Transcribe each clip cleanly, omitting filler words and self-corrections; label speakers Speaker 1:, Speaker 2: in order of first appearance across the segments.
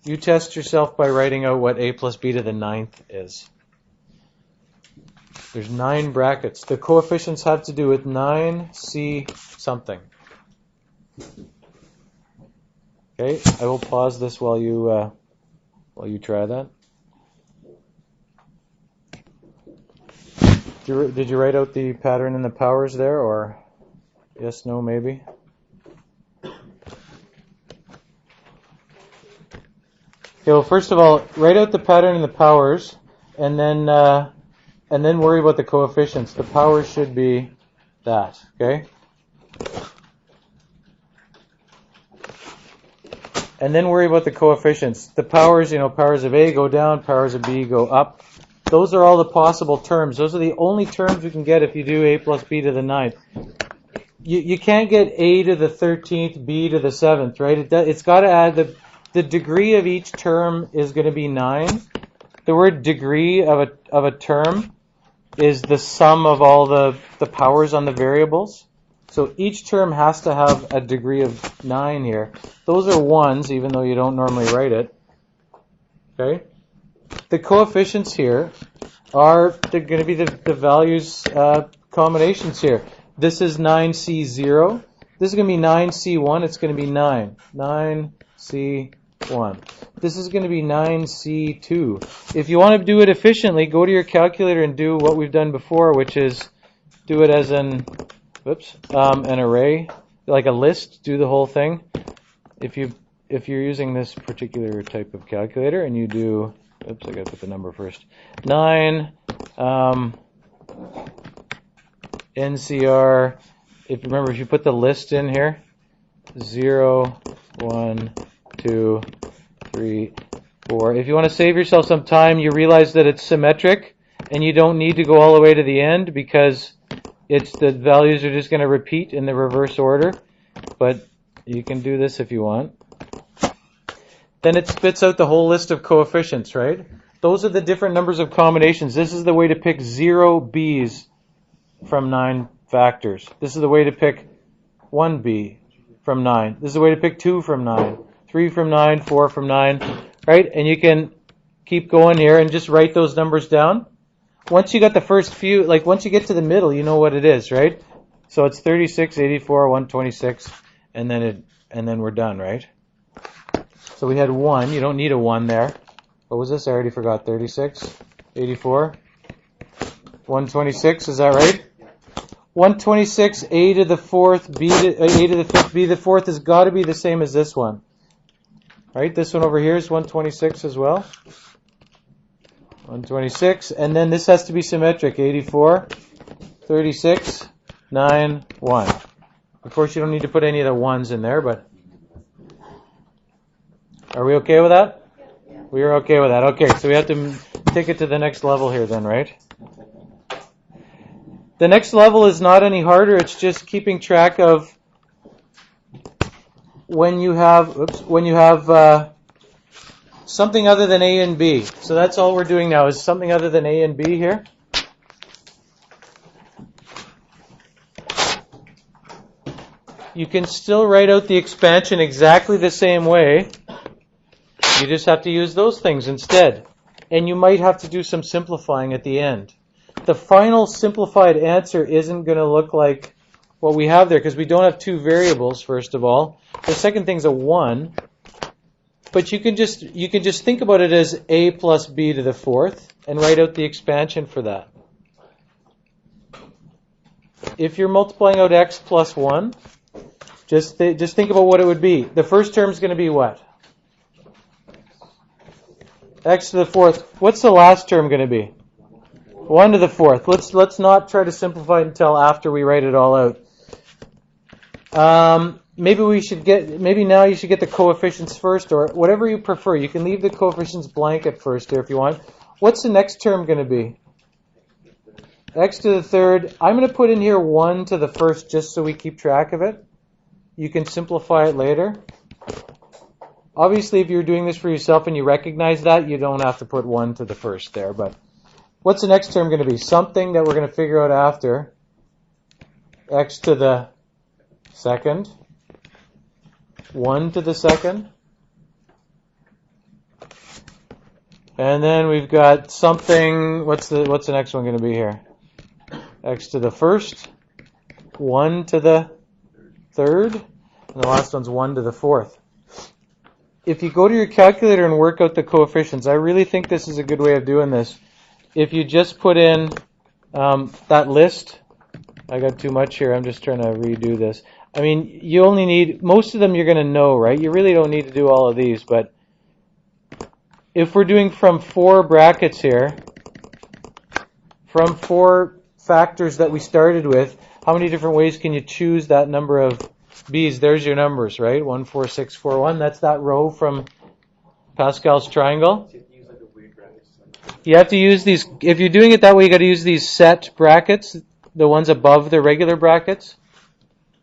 Speaker 1: You test yourself by writing out what a plus b to the 9th is. There's 9 brackets. The coefficients have to do with 9c something. Okay, I will pause this while you try that. Did you write out the pattern and the powers there, or yes, no, maybe? Okay, well, first of all, write out the pattern and the powers, and then worry about the coefficients. The powers should be that, okay? And then worry about the coefficients. The powers, powers of A go down, powers of B go up. Those are all the possible terms. Those are the only terms you can get if you do a plus b to the 9th. You can't get a to the 13th, b to the 7th, right? It's got to add the degree of each term is going to be 9. The word degree of a term is the sum of all the powers on the variables. So each term has to have a degree of 9 here. Those are 1s, even though you don't normally write it. Okay? The coefficients here they're going to be the values combinations here. This is 9c0. This is going to be 9c1. It's going to be 9. 9c1. This is going to be 9c2. If you want to do it efficiently, go to your calculator and do what we've done before, which is do it as an array, like a list. Do the whole thing. If you're using this particular type of calculator and you do, I got to put the number first. 9 NCR. If you put the list in here, 0, 1, 2, 3, 4. If you want to save yourself some time, you realize that it's symmetric and you don't need to go all the way to the end because the values are just going to repeat in the reverse order. But you can do this if you want. Then it spits out the whole list of coefficients, right? Those are the different numbers of combinations. This is the way to pick 0 b's from 9 factors. This is the way to pick 1 b from 9. This is the way to pick 2 from 9, 3 from 9, 4 from 9, right? And you can keep going here and just write those numbers down. Once you got the first few, once you get to the middle, you know what it is, right? So it's 36, 84, 126, and then we're done, right? So we had 1. You don't need a 1 there. What was this? I already forgot. 36, 84, 126. Is that right? 126, a to the 4th, a to the 5th, b to the 4th has got to be the same as this one. Right? This one over here is 126 as well. 126. And then this has to be symmetric. 84, 36, 9, 1. Of course, you don't need to put any of the 1s in there, but are we okay with that? Yeah. We are okay with that. Okay, so we have to take it to the next level here then, right? The next level is not any harder. It's just keeping track of when you have something other than A and B. So that's all we're doing now is something other than A and B here. You can still write out the expansion exactly the same way. You just have to use those things instead. And you might have to do some simplifying at the end. The final simplified answer isn't going to look like what we have there because we don't have 2 variables, first of all. The second thing's a 1. But you can just think about it as a plus b to the 4th and write out the expansion for that. If you're multiplying out x plus 1, just think about what it would be. The first term is going to be what? X to the 4th. What's the last term going to be? 1 to the 4th. Let's not try to simplify it until after we write it all out. Maybe now you should get the coefficients first, or whatever you prefer. You can leave the coefficients blank at first here if you want. What's the next term going to be? X to the 3rd. I'm going to put in here 1 to the 1st just so we keep track of it. You can simplify it later. Obviously, if you're doing this for yourself and you recognize that, you don't have to put 1 to the 1st there. But what's the next term going to be? Something that we're going to figure out after. X to the 2nd. 1 to the 2nd. And then we've got something, what's the next one going to be here? X to the first, 1 to the third, and the last one's 1 to the fourth. If you go to your calculator and work out the coefficients, I really think this is a good way of doing this. If you just put in that list, I got too much here, I'm just trying to redo this. I mean, you only need, most of them you're going to know, right? You really don't need to do all of these, but if we're doing from 4 brackets here, from 4 factors that we started with, how many different ways can you choose that number of b's? There's your numbers, right? 1, 4, 6, 4, 1. That's that row from Pascal's triangle. You have to use these, if you're doing it that way, you got to use these set brackets, the ones above the regular brackets,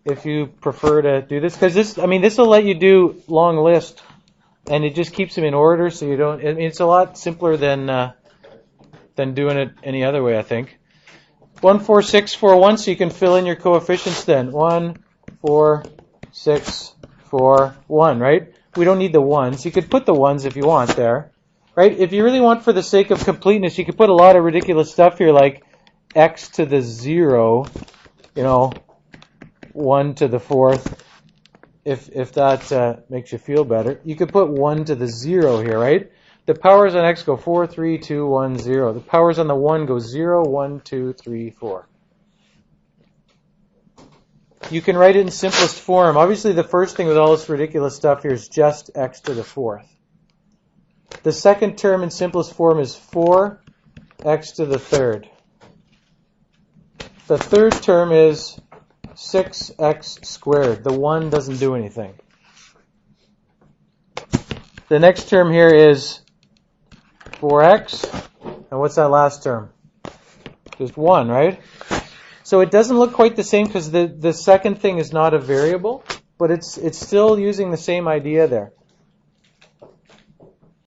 Speaker 1: if you prefer to do this. Because this will let you do long list, and it just keeps them in order, so you don't, it's a lot simpler than doing it any other way, I think. 1, 4, 6, 4, 1, so you can fill in your coefficients then. 1, 4, 6, 4, 1, right? We don't need the 1s. You could put the 1s if you want there, right? If you really want, for the sake of completeness, you could put a lot of ridiculous stuff here, like x to the 0, 1 to the fourth, if that makes you feel better. You could put 1 to the 0 here, right? The powers on x go 4, 3, 2, 1, 0. The powers on the 1 go 0, 1, 2, 3, 4. You can write it in simplest form. Obviously, the first thing with all this ridiculous stuff here is just x to the fourth. The second term in simplest form is 4x to the third. The third term is 6x squared. The 1 doesn't do anything. The next term here is 4x. And what's that last term? Just 1, right? So it doesn't look quite the same because the second thing is not a variable, but it's still using the same idea there.